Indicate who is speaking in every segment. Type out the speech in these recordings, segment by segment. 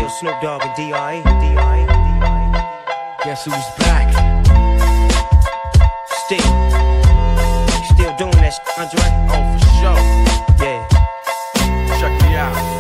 Speaker 1: Little Snoop Dogg and D.I.
Speaker 2: Guess who's back?
Speaker 1: Still doing that shit, Andre?
Speaker 2: Oh, for sure.
Speaker 1: Yeah.
Speaker 2: Check me out.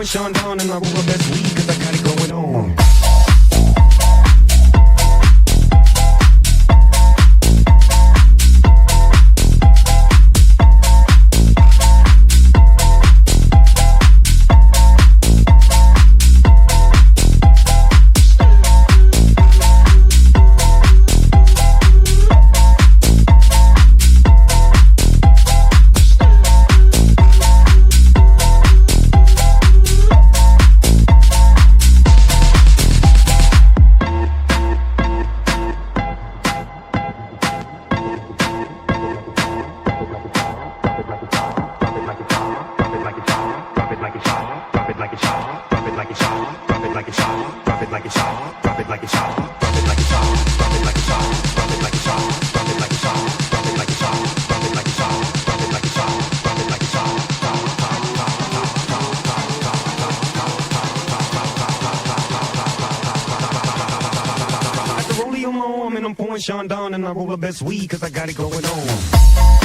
Speaker 1: Sean Don and I roll the best weed cause I got it going on. Sean Don and I roll the best weed cause I got it going on.